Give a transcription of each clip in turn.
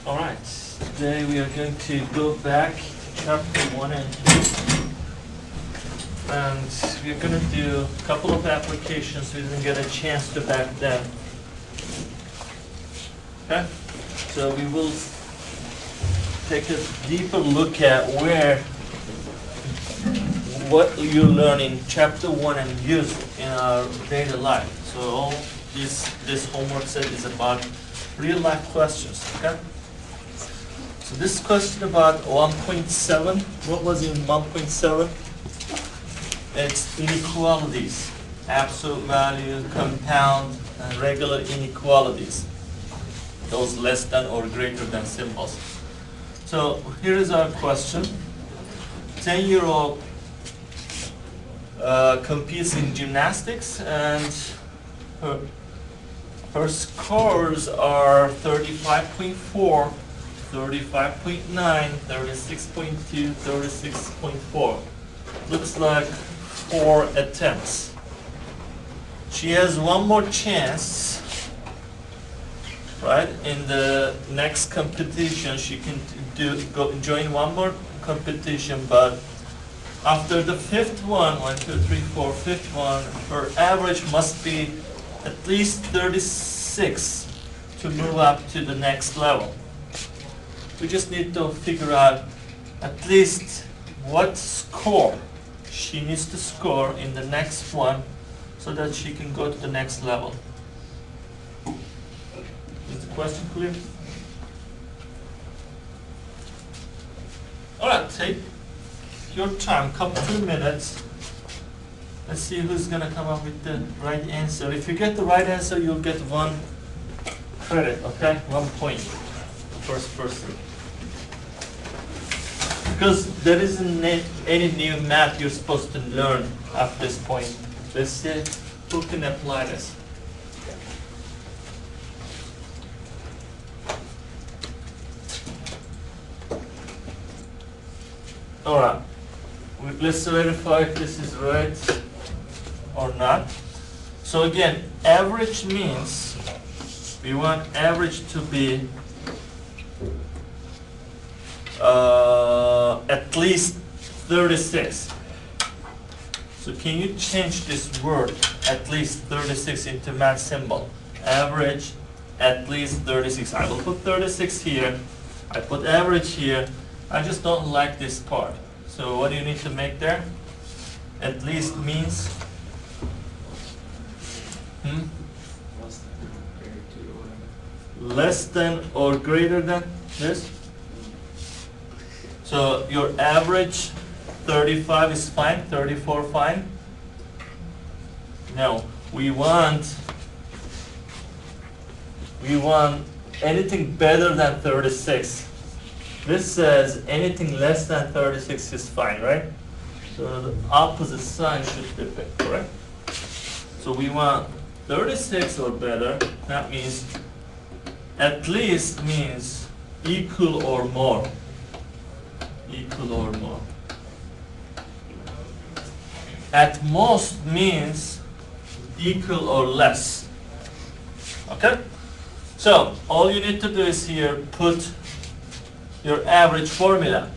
Alright, today we are going to go back to chapter 1 and 2. And we're going to do a couple of applications we didn't get a chance to back then. Okay? So we will take a deeper look at what you learn in chapter 1 and use in our daily life. So all this homework set is about real life questions, okay? So this question about 1.7, what was in 1.7? It's inequalities, absolute value, compound, and regular inequalities. Those less than or greater than symbols. So here is our question. 10-year-old competes in gymnastics and her scores are 35.4, 35.9, 36.2, 36.4. Looks like 4 attempts. She has one more chance, right? In the next competition, she can join one more competition, but after the fifth one, 1, 2, 3, 4, fifth one, her average must be at least 36 to move up to the next level. We just need to figure out at least what score she needs to score in the next one so that she can go to the next level. Is the question clear? Alright, take your time, couple 2 minutes. Let's see who's gonna come up with the right answer. If you get the right answer, you'll get 1 credit, okay? 1 point. First person. Because there isn't any new math you're supposed to learn at this point. Let's see who can apply this. Alright. Let's verify if this is right or not. So again, average means we want average to be at least 36. So can you change this word at least 36 into math symbol? Average at least 36. I will put 36 here. I put average here. I just don't like this part. So what do you need to make there? At least means less than or greater than this. So your average 35 is fine, 34 fine. No, we want anything better than 36. This says anything less than 36 is fine, right? So the opposite sign should be correct. So we want 36 or better. That means at least means equal or more. Equal or more. At most means equal or less. Okay? So all you need to do is here put your average formula.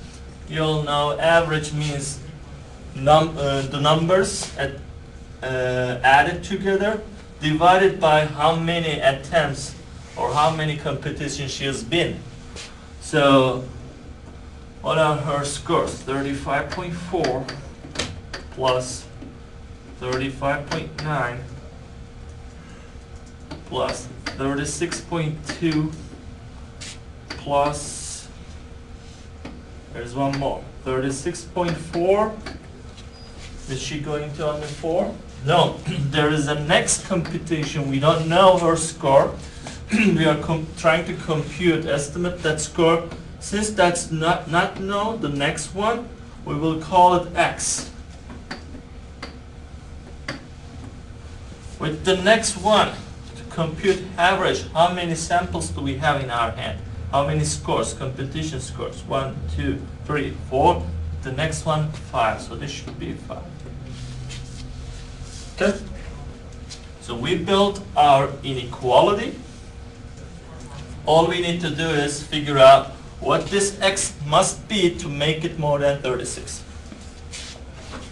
You all know average means the numbers added together divided by how many attempts or how many competitions she has been. So what are her scores? 35.4 plus 35.9 plus 36.2 plus, there's one more, 36.4. Is she going to only 4? No, there is a next computation. We don't know her score. We are trying to compute, estimate that score. Since that's not known, the next one, we will call it X. With the next one, to compute average, how many samples do we have in our hand? How many scores, competition scores? 1, 2, 3, 4. The next one, 5. So this should be 5. Okay? So we built our inequality. all we need to do is figure out what this x must be to make it more than 36.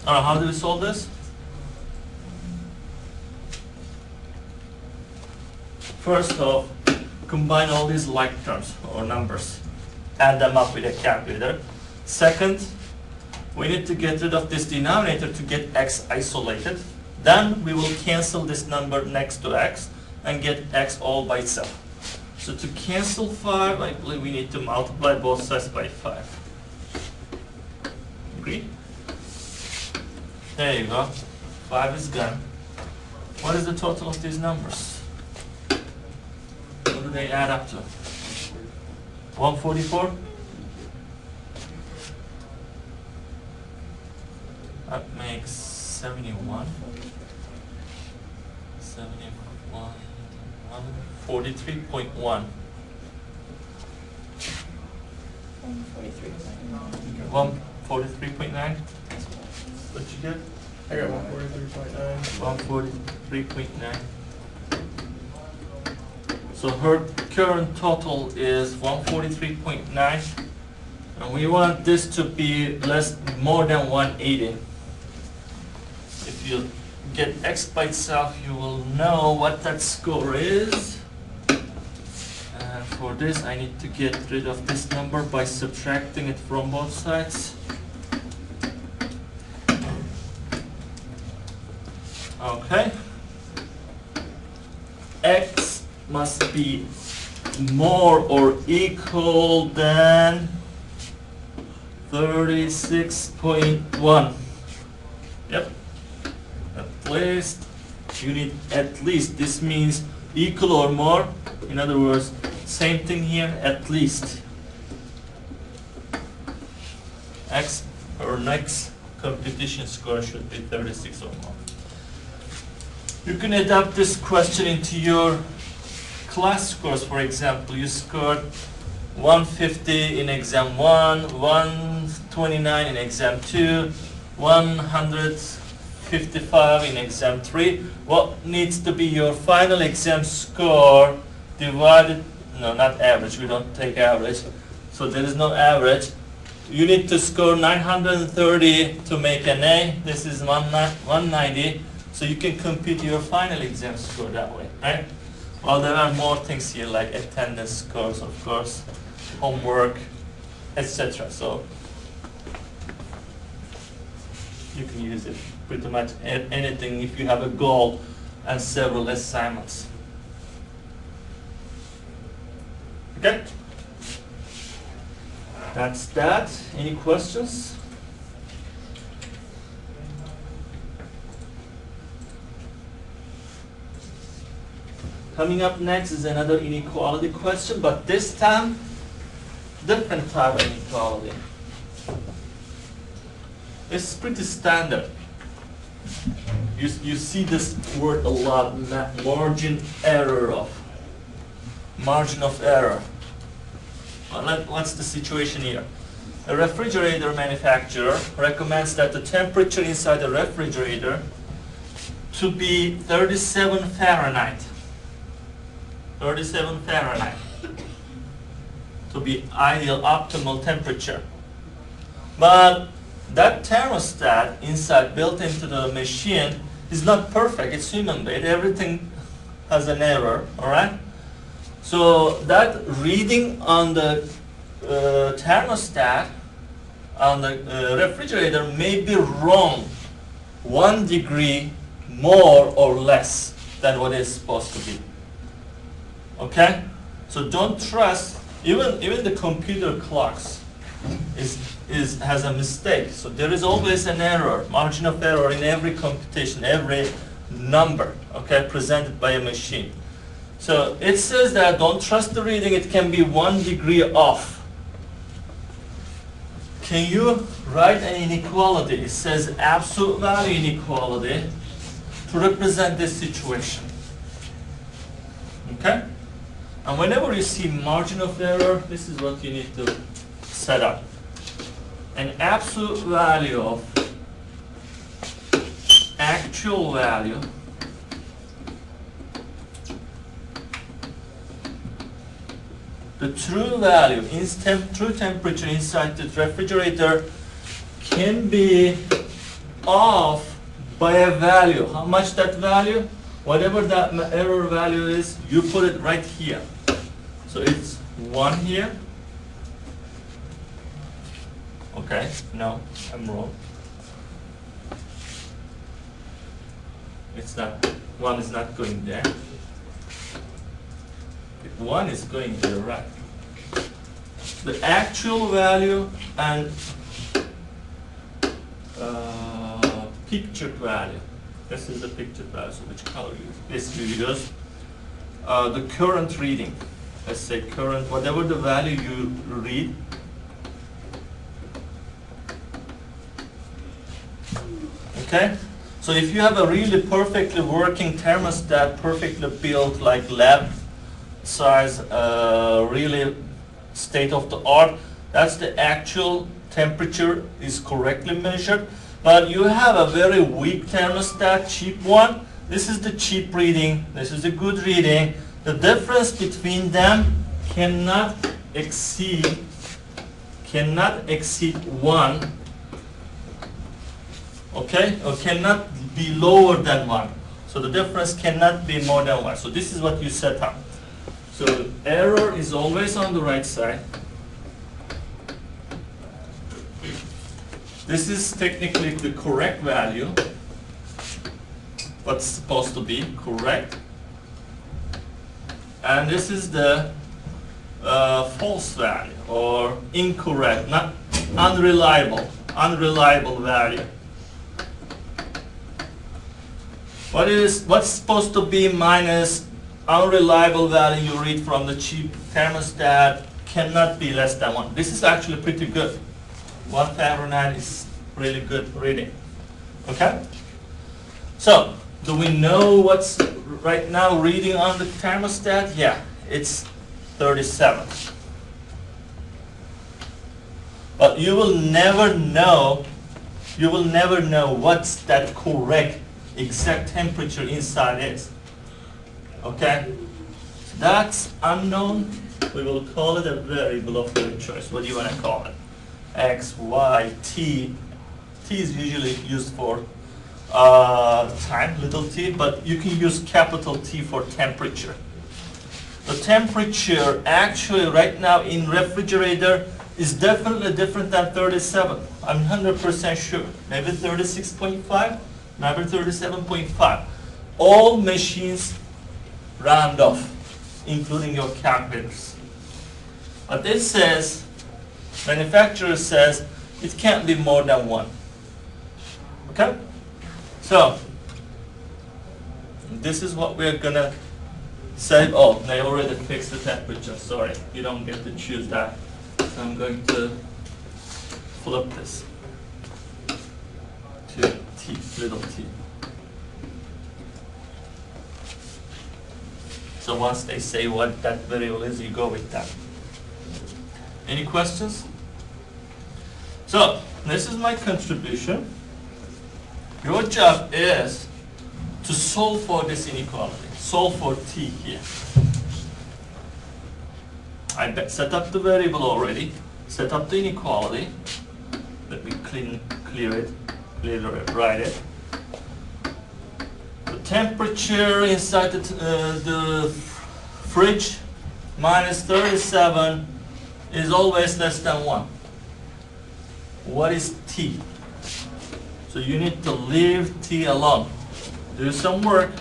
All right, how do we solve this? First off, combine all these like terms or numbers, add them up with a calculator. Second, we need to get rid of this denominator to get x isolated. Then we will cancel this number next to x and get x all by itself. So to cancel 5, I believe we need to multiply both sides by 5. Agree? There you go. 5 is gone. What is the total of these numbers? What do they add up to? 144? That makes 71. 71. 43.1. 143.9. 143.9? What you get? I got 143.9. 143.9. So her current total is 143.9, and we want this to be more than 180. If you get x by itself, you will know what that score is. And for this, I need to get rid of this number by subtracting it from both sides. Okay. X must be more or equal than 36.1. Yep. At least, you need at least. This means equal or more. In other words, same thing here, at least. X or next competition score should be 36 or more. You can adapt this question into your class scores. For example, you scored 150 in exam 1, 129 in exam 2, 155 in exam 3. What needs to be your final exam score divided, no, not average, we don't take average, so there is no average. You need to score 930 to make an A. This is 190, so you can compute your final exam score that way, right? Well, there are more things here like attendance scores, of course, homework, etc. So you can use it pretty much anything if you have a goal and several assignments. Okay? That's that. Any questions? Coming up next is another inequality question, but this time, different type of inequality. It's pretty standard. You see this word a lot, margin of error. Well, what's the situation here? A refrigerator manufacturer recommends that the temperature inside the refrigerator to be 37 Fahrenheit. 37 Fahrenheit to be ideal, optimal temperature. But that thermostat inside, built into the machine, is not perfect. It's human-made. Everything has an error, all right? So that reading on the thermostat, on the refrigerator, may be wrong 1 degree more or less than what it's supposed to be. Okay? So don't trust, even the computer clocks has a mistake. So there is always an error, margin of error in every computation, every number, okay, presented by a machine. So it says that don't trust the reading, it can be 1 degree off. Can you write an inequality? It says absolute value inequality to represent this situation. Okay? And whenever you see margin of error, this is what you need to set up. An absolute value of actual value the true value, true temperature inside the refrigerator can be off by a value. How much that value? Whatever that error value is, you put it right here. So it's 1 here. Okay, no, I'm wrong. It's not, 1 is not going there. 1 is going to the right. The actual value and pictured value. This is the pictured value, so which color you basically use. The current reading. Let's say current, whatever the value you read. Okay? So if you have a really perfectly working thermostat, perfectly built, like lab size, really state of the art, that's the actual temperature is correctly measured. But you have a very weak thermostat, cheap one. This is the cheap reading, this is the good reading. The difference between them cannot exceed 1. Okay, or cannot be lower than 1. So the difference cannot be more than 1. So this is what you set up. So error is always on the right side. This is technically the correct value. What's supposed to be correct. And this is the false value or incorrect, not unreliable value. What's supposed to be minus unreliable value you read from the cheap thermostat cannot be less than 1. This is actually pretty good. 1 Fahrenheit is really good reading. Okay? So, do we know what's right now reading on the thermostat? Yeah, it's 37. But you will never know what's that correct exact temperature inside is. Okay? That's unknown. We will call it a variable of your choice. What do you want to call it? X, Y, T. T is usually used for time, little t, but you can use capital T for temperature. The temperature actually right now in refrigerator is definitely different than 37. I'm 100% sure. Maybe 36.5, maybe 37.5. All machines round off, including your calculators. But this says, manufacturer says, it can't be more than 1. Okay? So, this is what we're gonna say. Oh, they already fixed the temperature. Sorry, you don't get to choose that. So I'm going to flip this to T, little t. So once they say what that variable is, you go with that. Any questions? So, this is my contribution. Your job is to solve for this inequality. Solve for t here. I set up the variable already. Set up the inequality. Let me write it. The temperature inside the fridge minus 37 is always less than 1. What is t? So you need to leave t alone. Do some work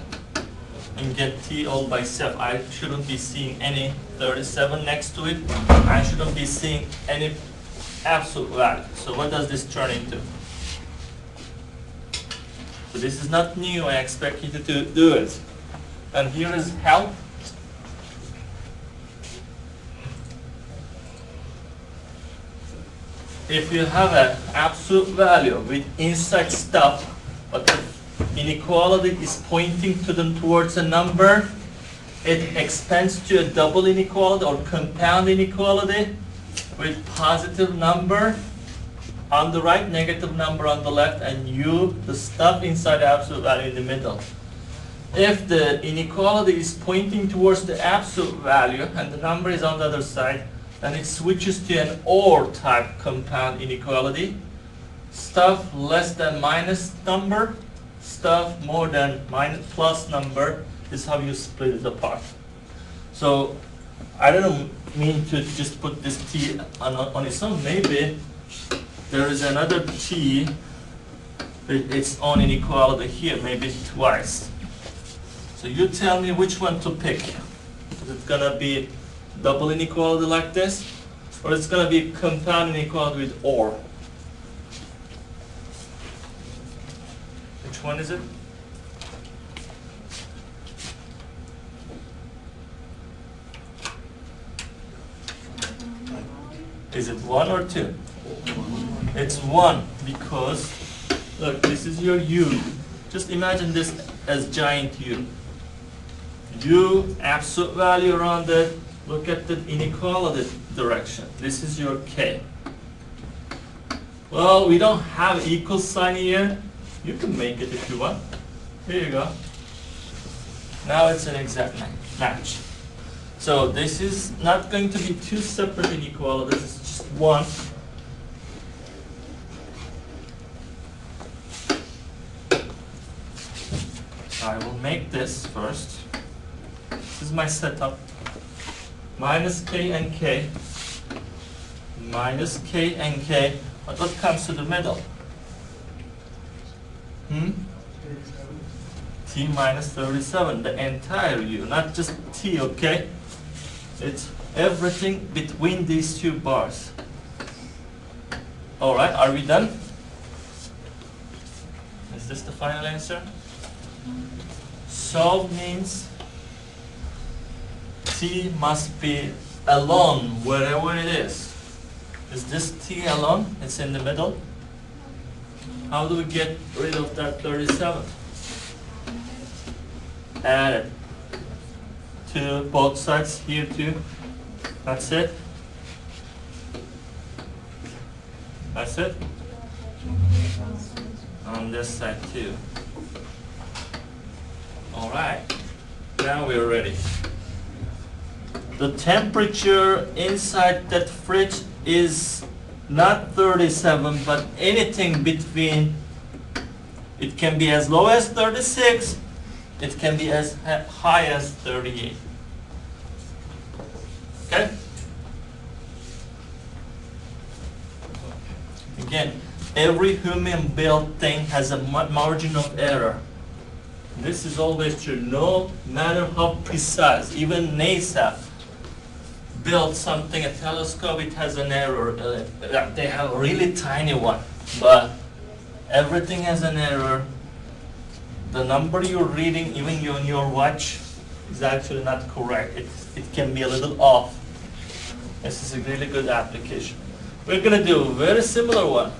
and get t all by itself. I shouldn't be seeing any 37 next to it. I shouldn't be seeing any absolute value. So what does this turn into? So this is not new. I expect you to do it. And here is help. If you have an absolute value with inside stuff, but the inequality is pointing towards a number, it expands to a double inequality or compound inequality with positive number on the right, negative number on the left, and the stuff inside the absolute value in the middle. if the inequality is pointing towards the absolute value and the number is on the other side, then it switches to an OR type compound inequality. Stuff less than minus number, stuff more than minus plus number is how you split it apart. So I don't mean to just put this t on its own. Maybe there is another t, its own inequality here, maybe twice. So you tell me which one to pick. Is it gonna be double inequality like this, or it's gonna be compound inequality with OR? Which one is it? Is it 1 or 2? It's 1 because, look, this is your U. Just imagine this as giant U. U, absolute value around it. Look at the inequality direction. This is your K. Well, we don't have equal sign here. You can make it if you want. Here you go. Now it's an exact match. So this is not going to be two separate inequalities, it's just one. I will make this first. This is my setup. Minus k and k. Minus k and k. But what comes to the middle? T minus 37, the entire U, not just T, okay? It's everything between these two bars. All right, are we done? Is this the final answer? Solve means T must be alone wherever it is. Is this T alone? It's in the middle. How do we get rid of that 37? Add it to both sides here too. That's it. That's it. On this side too. All right. Now we're ready. The temperature inside that fridge is not 37, but anything between. It can be as low as 36. It can be as high as 38. Okay? Again, every human-built thing has a margin of error. This is always true, no matter how precise. Even NASA built something, a telescope, it has an error. They have a really tiny one, but everything has an error. The number you're reading, even on your watch, is actually not correct. It can be a little off. This is a really good application. We're going to do a very similar one.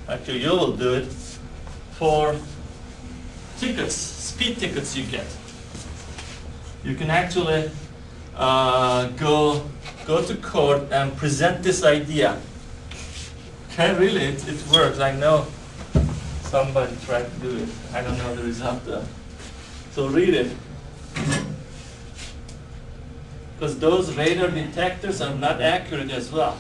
Actually, you will do it for tickets, speed tickets you get. You can actually go to court and present this idea. Okay, really, it works. I know somebody tried to do it. I don't know the result though. So read it. Because those radar detectors are not accurate as well.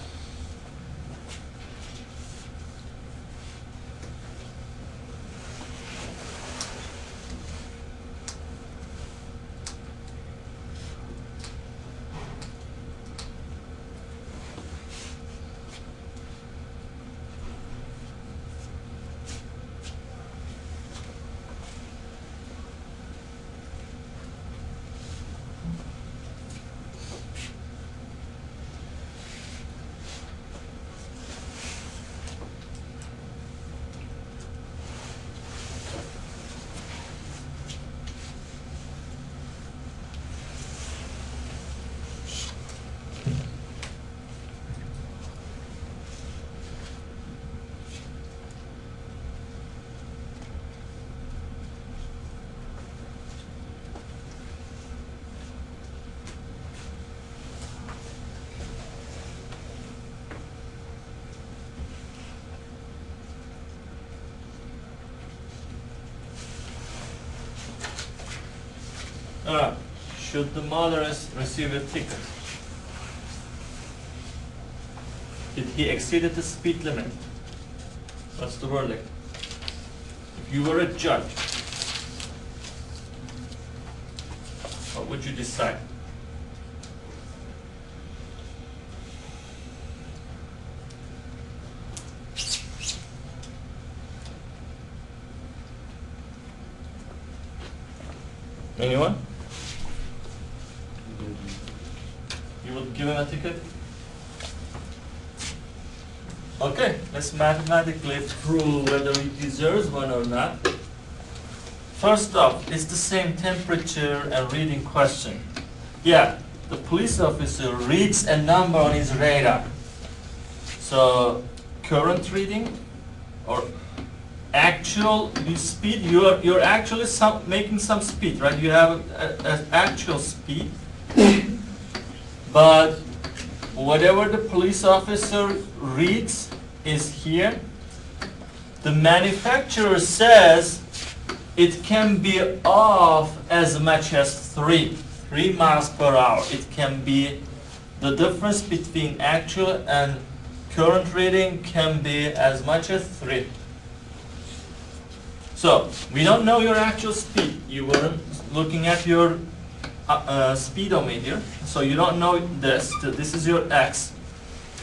Alright, should the motorist receive a ticket? Did he exceed the speed limit? What's the verdict? If you were a judge, what would you decide? Anyone? You would give him a ticket? Okay, let's mathematically prove whether he deserves one or not. First off, it's the same temperature and reading question. Yeah, the police officer reads a number on his radar. So, current reading or actual speed, you're actually making some speed, right? You have an actual speed, but whatever the police officer reads is here. The manufacturer says it can be off as much as 3 miles per hour. It can be, the difference between actual and current reading can be as much as 3. So, we don't know your actual speed. You weren't looking at your speedometer, so you don't know this. This is your x,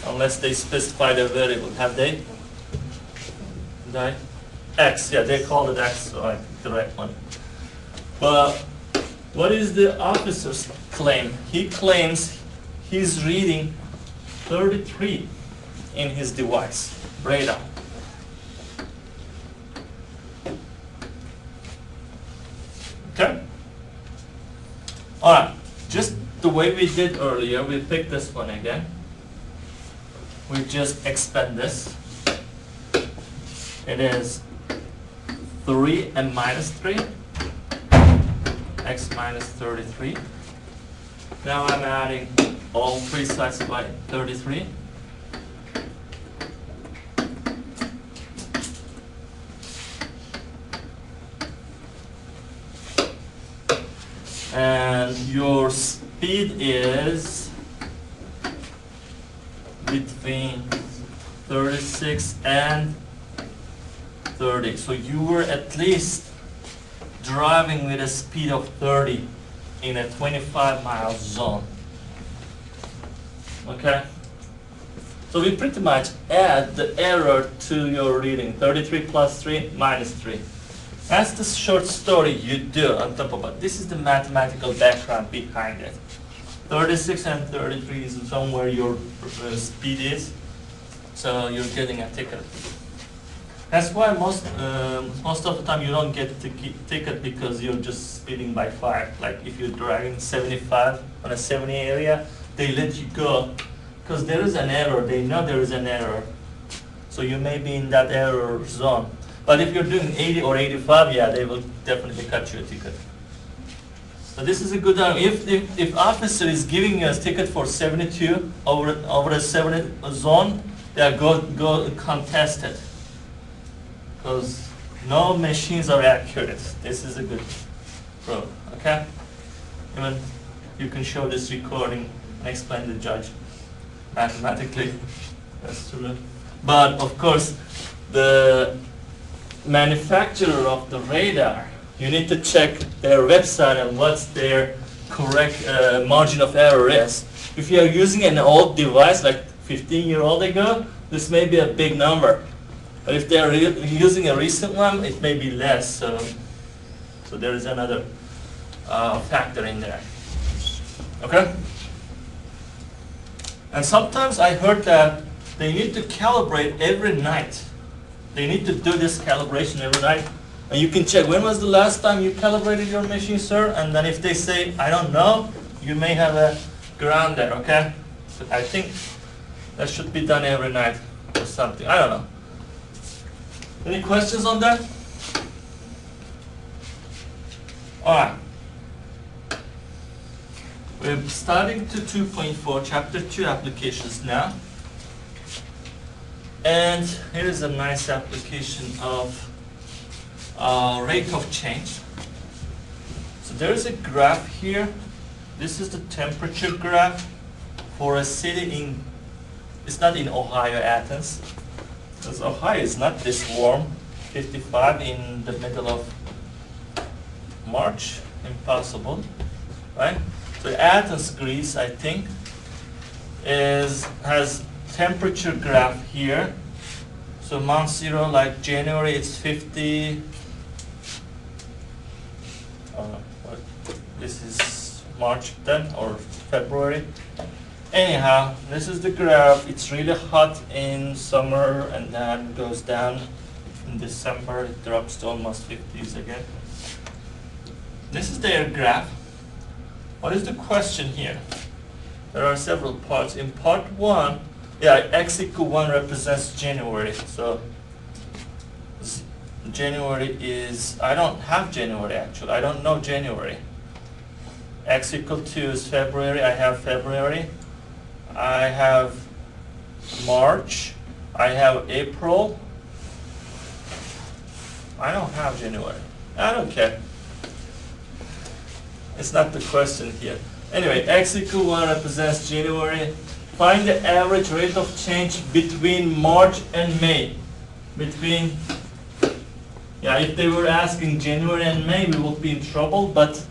unless they specify the variable. Have they? X, yeah, they called it x, so I picked the right one. But what is the officer's claim? He claims he's reading 33 in his device, radar. Okay? Alright, just the way we did earlier, we pick this one again. We just expand this. It is 3 and minus 3. X minus 33. Now I'm adding all 3 sides by 33. And your speed is between 36 and 30. So you were at least driving with a speed of 30 in a 25-mile zone. Okay? So we pretty much add the error to your reading. 33 plus 3 minus 3. That's the short story you do on top of it. This is the mathematical background behind it. 36 and 33 is somewhere your speed is, so you're getting a ticket. That's why most of the time you don't get a ticket because you're just speeding by 5. Like if you're driving 75 on a 70 area, they let you go because there is an error. They know there is an error, so you may be in that error zone. But if you're doing 80 or 85, yeah, they will definitely cut you a ticket. So this is a good time. If officer is giving you a ticket for 72 over a 70 zone, yeah, go contest it. Because no machines are accurate. This is a good proof, okay? Even you can show this recording and explain to the judge mathematically. That's true. But of course, the manufacturer of the radar, you need to check their website and what's their correct margin of error is. If you are using an old device like 15-year-old ago, this may be a big number. But if they are using a recent one, it may be less. So there is another factor in there. Okay? And sometimes I heard that they need to calibrate every night. They need to do this calibration every night. And you can check, when was the last time you calibrated your machine, sir? And then if they say, I don't know, you may have a ground there, okay? So I think that should be done every night or something. I don't know. Any questions on that? All right. We're starting to 2.4, chapter 2 applications now. And here is a nice application of rate of change. So there's a graph here. This is the temperature graph for a city in, it's not in Ohio, Athens. Because Ohio is not this warm, 55 in the middle of March, impossible, right? So Athens, Greece, I think, has temperature graph here. So month 0, like January, it's 50. This is March then, or February. Anyhow, this is the graph. It's really hot in summer and then goes down in December. It drops to almost 50s again. This is their graph. What is the question here? There are several parts. In part 1, yeah, x equal 1 represents January. So January is, I don't have January actually. I don't know January. X equal 2 is February. I have February. I have March. I have April. I don't have January. I don't care. It's not the question here. Anyway, x equal 1 represents January. Find the average rate of change between March and May. Between, yeah, if they were asking January and May, we would be in trouble, but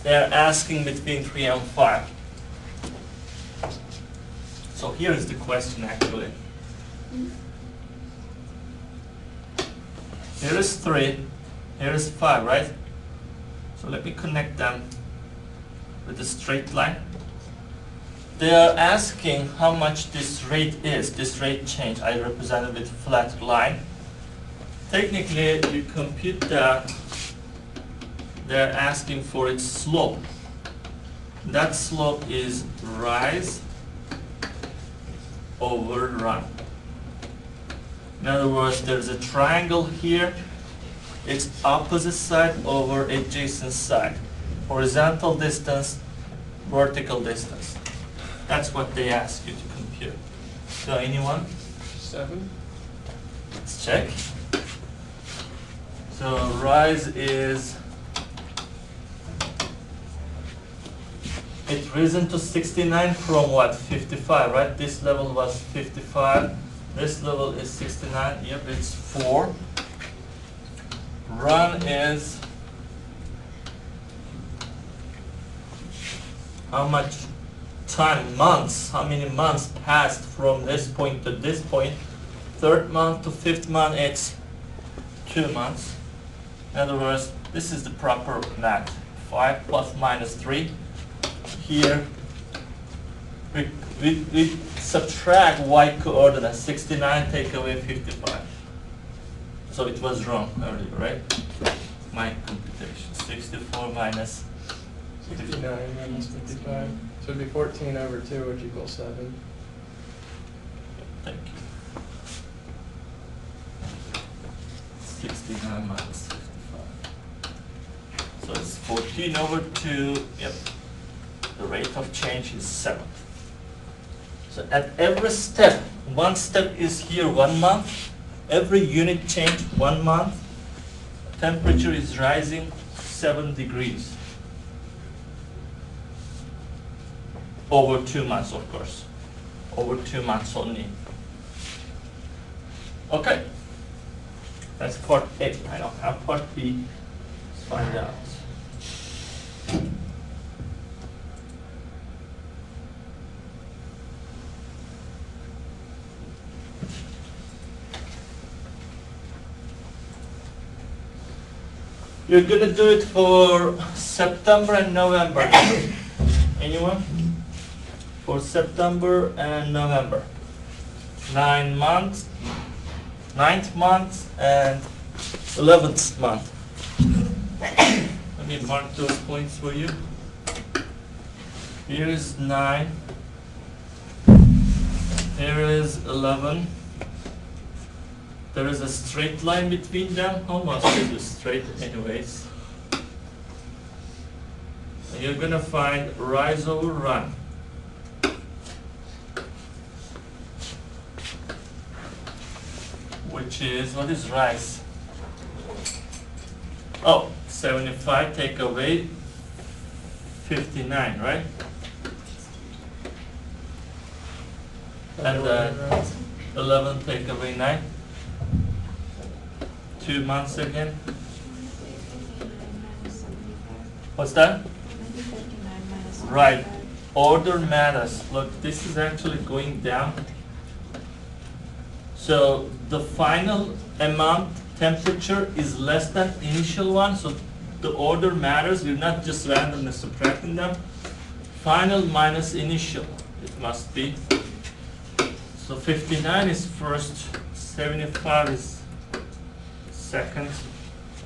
they're asking between 3 and 5. So here is the question actually. Here is 3, here is 5, right? So let me connect them with a straight line. They are asking how much this rate is, this rate change. I represent it with flat line. Technically, you compute that. They're asking for its slope. That slope is rise over run. In other words, there's a triangle here. It's opposite side over adjacent side. Horizontal distance, vertical distance. That's what they ask you to compute. So anyone? 7. Let's check. So rise is, it risen to 69 from what? 55, right? This level was 55. This level is 69. Yep, it's 4. Run is how much time, months, how many months passed from this point to this point. 3rd month to 5th month, it's 2 months. In other words, this is the proper math. 5 plus minus 3. Here, we subtract y coordinate, 69, take away 55. So it was wrong earlier, right? My computation, 64 minus 69 minus 55. So it'd be 14 over 2, which equals 7. Thank you. 69 minus 55. So it's 14 over 2, yep. The rate of change is 7. So at every step, one step is here 1 month. Every unit change 1 month. Temperature is rising 7 degrees. Over 2 months, of course. Over 2 months only. Okay. That's part A. I don't have part B. Let's find out. You're gonna do it for September and November. Anyone? For September and November. 9 months, 9th month, and 11th month. Let me mark those points for you. Here is 9. Here is 11. There is a straight line between them. How much is it straight anyways? And you're gonna find rise over run. Which is, what is rise? Oh, 75 take away 59, right? And Right. 11 take away 9. 2 months again. What's that? Right. Order matters. Look, this is actually going down. So the final amount temperature is less than initial one, so the order matters. We're not just randomly subtracting them. Final minus initial, it must be. So 59 is first, 75 is second,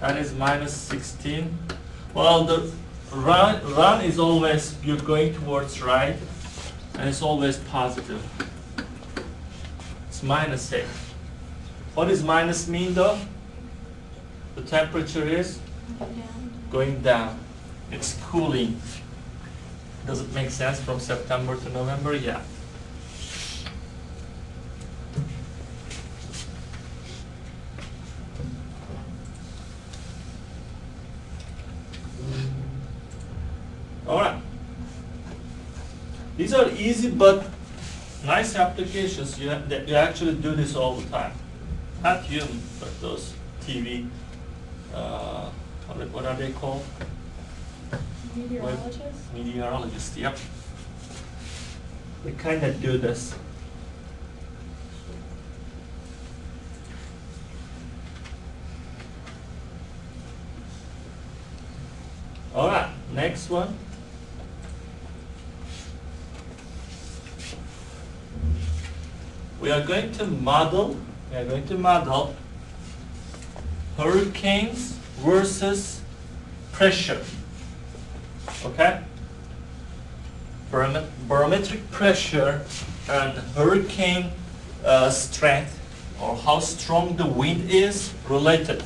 that is minus 16. Well, the run is always, you're going towards right, and it's always positive. It's minus 8. What does minus mean though? The temperature is going down. It's cooling. Does it make sense from September to November? Yeah. All right. These are easy but nice applications. You actually do this all the time. Not you, but those TV. What are they called? Meteorologist? Meteorologists. Yep. They kind of do this. All right. Next one. We are going to model hurricanes versus pressure. Okay? Barometric pressure and hurricane strength, or how strong the wind is, related.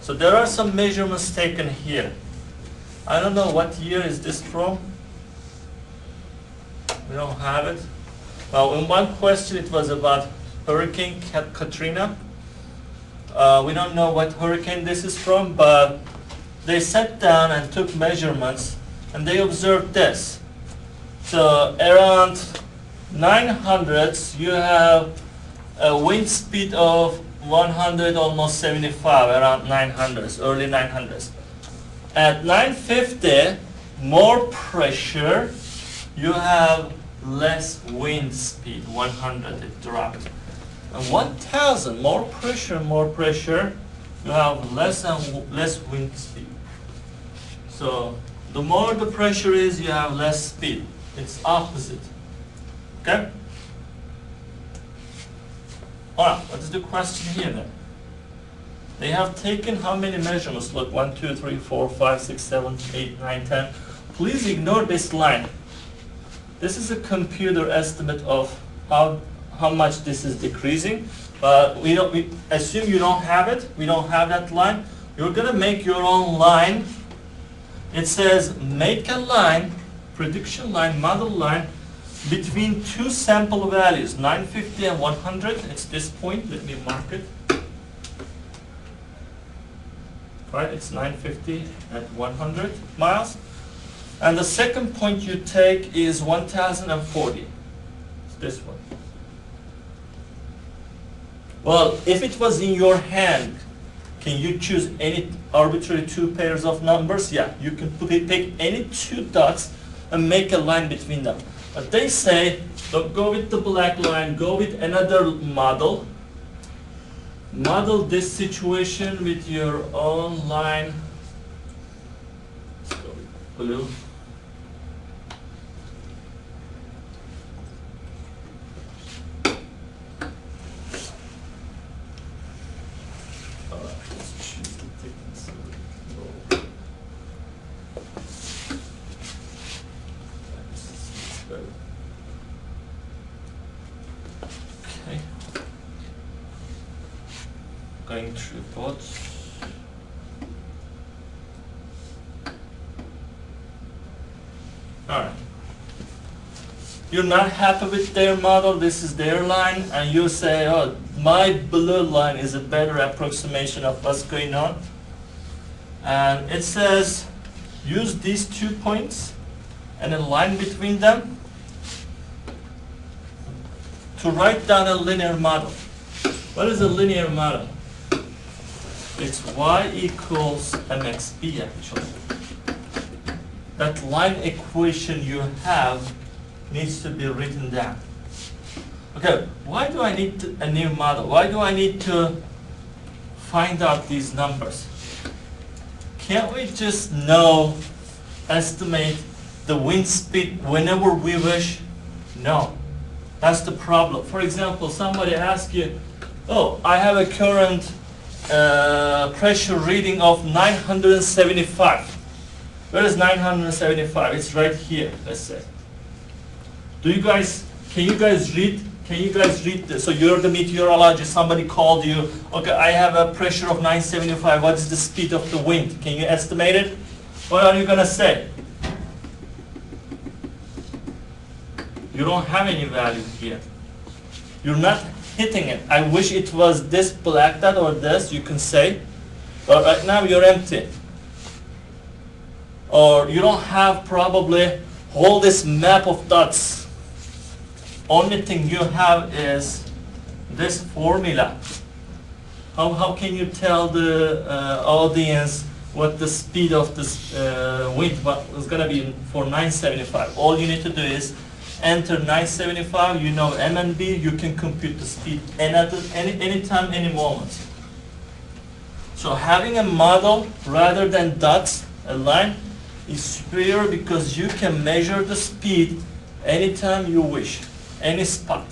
So there are some measurements taken here. I don't know what year is this from. We don't have it. Well, in one question it was about Hurricane Katrina. We don't know what hurricane this is from, but they sat down and took measurements and they observed this. So around 900s you have a wind speed of 100, almost 75, around 900s, early 900s. At 950, more pressure, you have less wind speed, 100, it dropped. And 1000, more pressure, you have less wind speed. So the more the pressure is, you have less speed. It's opposite. Okay? Alright, what is the question here then? They have taken how many measurements? Look, 1, 2, 3, 4, 5, 6, 7, 8, 9, 10. Please ignore this line. This is a computer estimate of how much this is decreasing. We assume you don't have it. We don't have that line. You're gonna make your own line. It says make a line, prediction line, model line, between two sample values, 950 and 100. It's this point. Let me mark it. Right, it's 950 at 100 miles. And the second point you take is 1040. It's this one. Well, if it was in your hand, can you choose any arbitrary two pairs of numbers? Yeah, you can pick any two dots and make a line between them. But they say, don't go with the black line, go with another model. Model this situation with your own line. Let's go with blue. Okay. Going through both. Alright. You're not happy with their model, this is their line, and you say, oh, my blue line is a better approximation of what's going on. And it says use these 2 points and a line between them to write down a linear model. What is a linear model? It's y equals mxb actually. That line equation you have needs to be written down. Okay, why do I need a new model? Why do I need to find out these numbers? Can't we just estimate the wind speed whenever we wish? No, that's the problem. For example, somebody asks you, oh, I have a current pressure reading of 975. Where is 975? It's right here, let's say. Can you guys read this? So you're the meteorologist, somebody called you, okay, I have a pressure of 975, what is the speed of the wind? Can you estimate it? What are you gonna say? You don't have any value here. You're not hitting it. I wish it was this black dot or this, you can say, but right now you're empty. Or you don't have probably all this map of dots. Only thing you have is this formula. How can you tell the audience what the speed of this wind is going to be for 975? All you need to do is enter 975, you know M and B, you can compute the speed anytime, any moment. So having a model rather than dots, a line, is superior because you can measure the speed anytime you wish, any spot.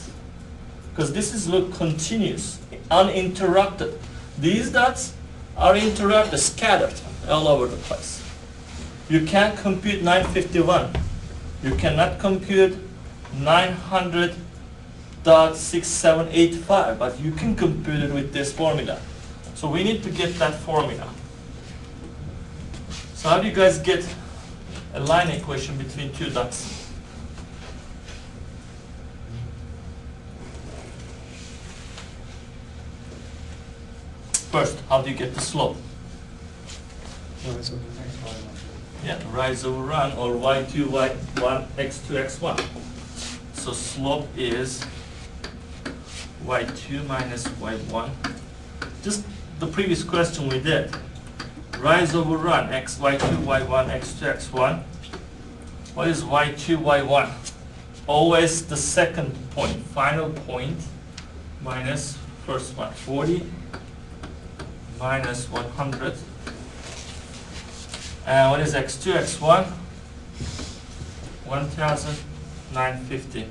Because this is continuous, uninterrupted. These dots are interrupted, scattered all over the place. You can't compute 951. You cannot compute 900.6785, but you can compute it with this formula. So we need to get that formula. So how do you guys get a line equation between two dots? First, how do you get the slope? Yeah, rise over run, or y2, y1, x2, x1. So slope is y2 minus y1. Just the previous question we did. Rise over run, x, y2, y1, x2, x1. What is y2, y1? Always the second point, final point, minus first one, 40 minus 100. And what is x2, x1? 1,950.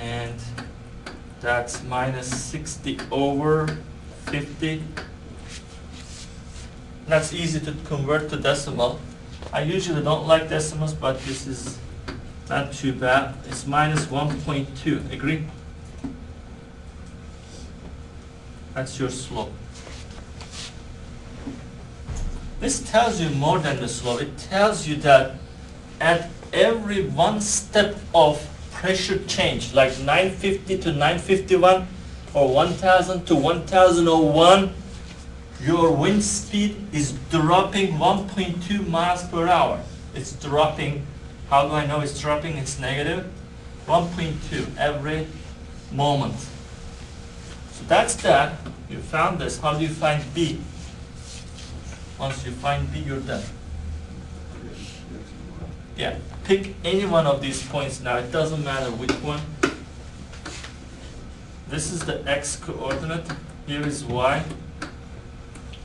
And that's minus 60 over 50. That's easy to convert to decimal. I usually don't like decimals, but this is not too bad. It's minus 1.2. Agree? That's your slope. This tells you more than the slope. It tells you that at every one step of pressure change, like 950 to 951 or 1000 to 1001, your wind speed is dropping 1.2 miles per hour. It's dropping. How do I know it's dropping? It's negative 1.2 every moment. So that's that. You found this. How do you find B? Once you find B, you're done. Yeah, pick any one of these points now. It doesn't matter which one. This is the x coordinate. Here is y.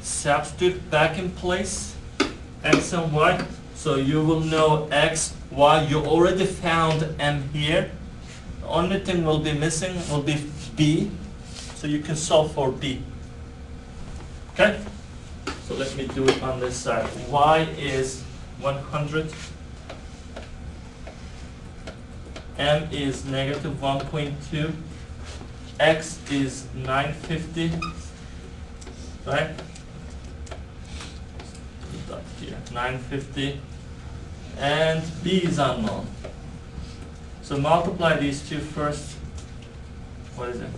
Substitute back in place, x and y. So you will know x, y. You already found m here. The only thing will be missing will be b. So you can solve for b. Okay? So let me do it on this side. Y is 100. M is negative 1.2. X is 950. Right? Put that here. 950. And B is unknown. So multiply these two first. What is it?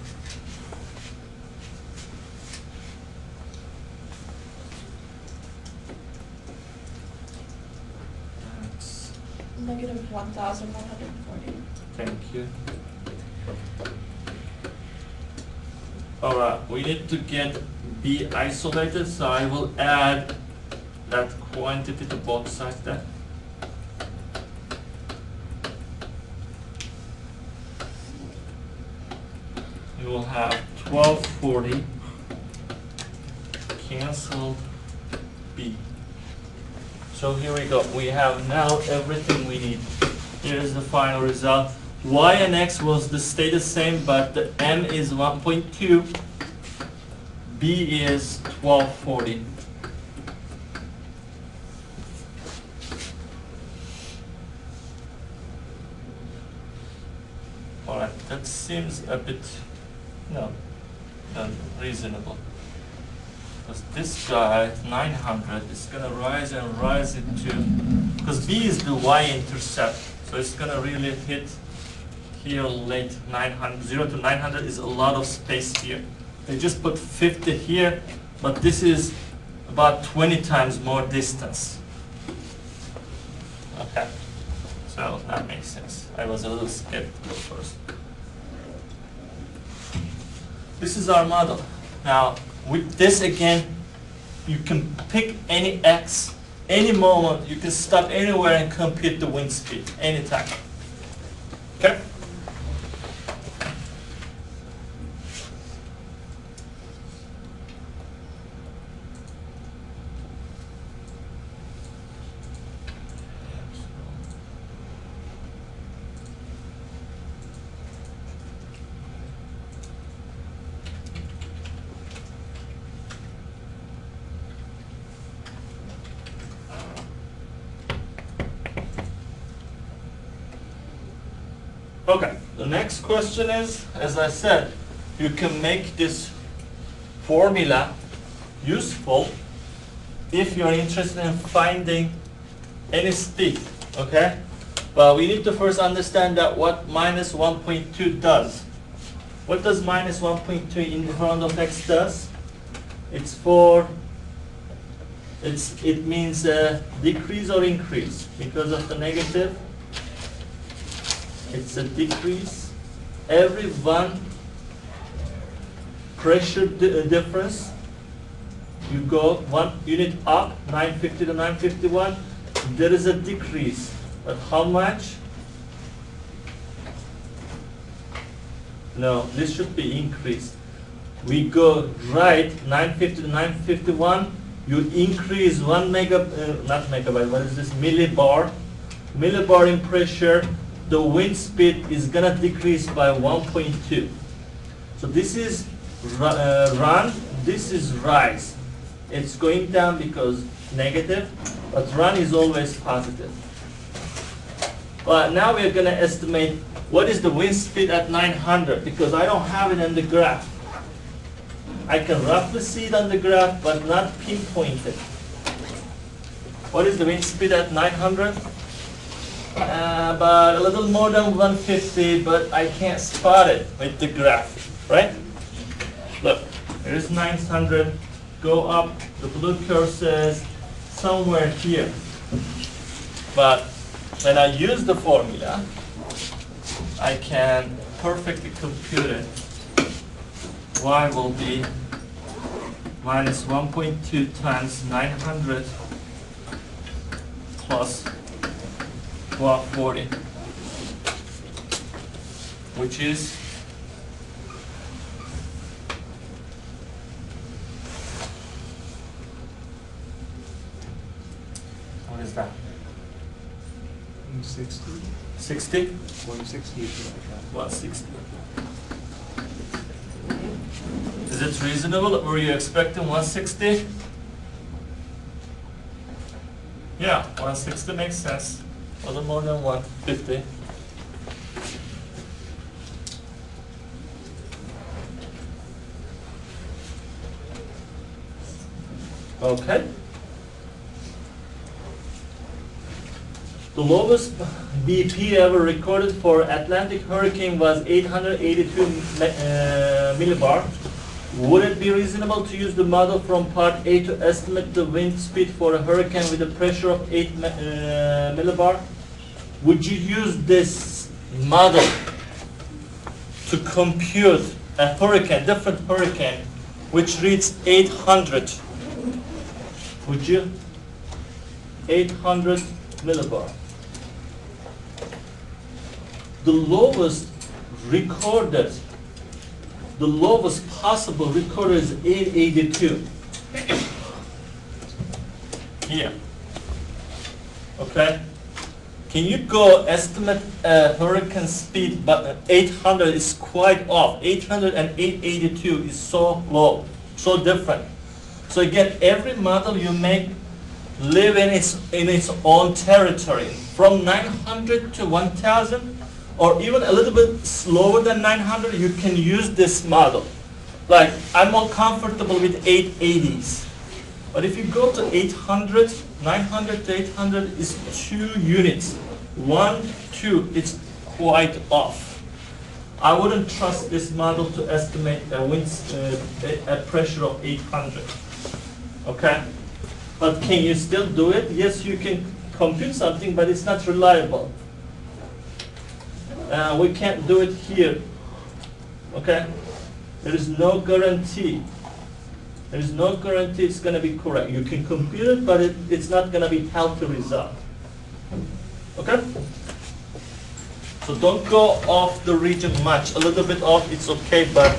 negative 1,140. Thank you. Alright, we need to get B isolated, so I will add that quantity to both sides there. You will have 1240 cancel B. So here we go. We have now everything we need. Here's the final result. Y and X was stay the same, but the M is 1.2. B is 1240. Alright, that seems a bit reasonable. Because this guy, 900, is going to rise and rise into, because B is the y-intercept, so it's going to really hit here late 900. 0 to 900 is a lot of space here. They just put 50 here, but this is about 20 times more distance. Okay, so that makes sense. I was a little skeptical first. This is our model. Now, with this again, you can pick any x, any moment, you can stop anywhere and compute the wind speed, anytime. Okay? Okay, the next question is, as I said, you can make this formula useful if you're interested in finding any speed, okay? But we need to first understand that what minus 1.2 does. What does minus 1.2 in front of x does? It means decrease or increase because of the negative. It's a decrease. Every one pressure difference, you go 1 unit up, 950 to 951, there is a decrease. But how much? No, this should be increased. We go right, 950 to 951, you increase 1 not megabyte, what is this, millibar in pressure. The wind speed is gonna decrease by 1.2. So this is run, this is rise. It's going down because negative, but run is always positive. But now we're gonna estimate what is the wind speed at 900 because I don't have it in the graph. I can roughly see it on the graph, but not pinpoint it. What is the wind speed at 900? About a little more than 150, but I can't spot it with the graph, right? Look, here's 900, go up, the blue curve says somewhere here. But when I use the formula, I can perfectly compute it. Y will be minus 1.2 times 900 plus 1240, which is what is that? 160. 60? 160 is what I got. 160. Is it reasonable? Were you expecting 160? Yeah, 160 makes sense. A little more than 150. Okay. The lowest BP ever recorded for Atlantic hurricane was 882 millibar. Would it be reasonable to use the model from part A to estimate the wind speed for a hurricane with a pressure of 8 millibar? would you use this model to compute a hurricane, different hurricane, which reads 800? Would you? 800 millibar. The lowest recorded, the lowest possible recorded is 882. Here. Okay? Can you go estimate hurricane speed, but 800 is quite off. 800 and 882 is so low, so different. So again, every model you make live in its own territory. From 900 to 1000, or even a little bit slower than 900, you can use this model. Like, I'm more comfortable with 880s. But if you go to 800, 900 to 800 is 2 units. 1, 2, it's quite off. I wouldn't trust this model to estimate a wind, a pressure of 800. Okay? But can you still do it? Yes, you can compute something, but it's not reliable. We can't do it here. Okay? There is no guarantee. There is no guarantee it's going to be correct. You can compute it, but it's not going to be healthy result. Okay? So don't go off the region much. A little bit off, it's okay, but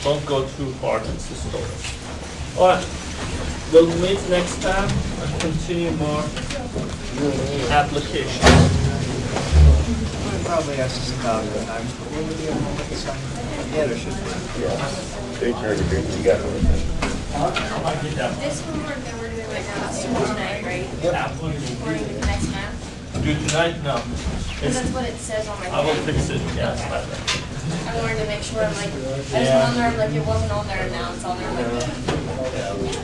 don't go too hard. It's the story. All right. We'll meet next time and continue more applications. We'll probably ask us about it. Will we be able to look at some? Yeah, there should be. They turn the green, you got it. I'll get that. This homework that we're doing right now is due tonight, right? According to the next map? Do tonight? No. Because that's what it says on my I will pen. fix it, yes. I wanted to make sure, I'm like, I just went on there, like, it wasn't on there, and now it's on there, like,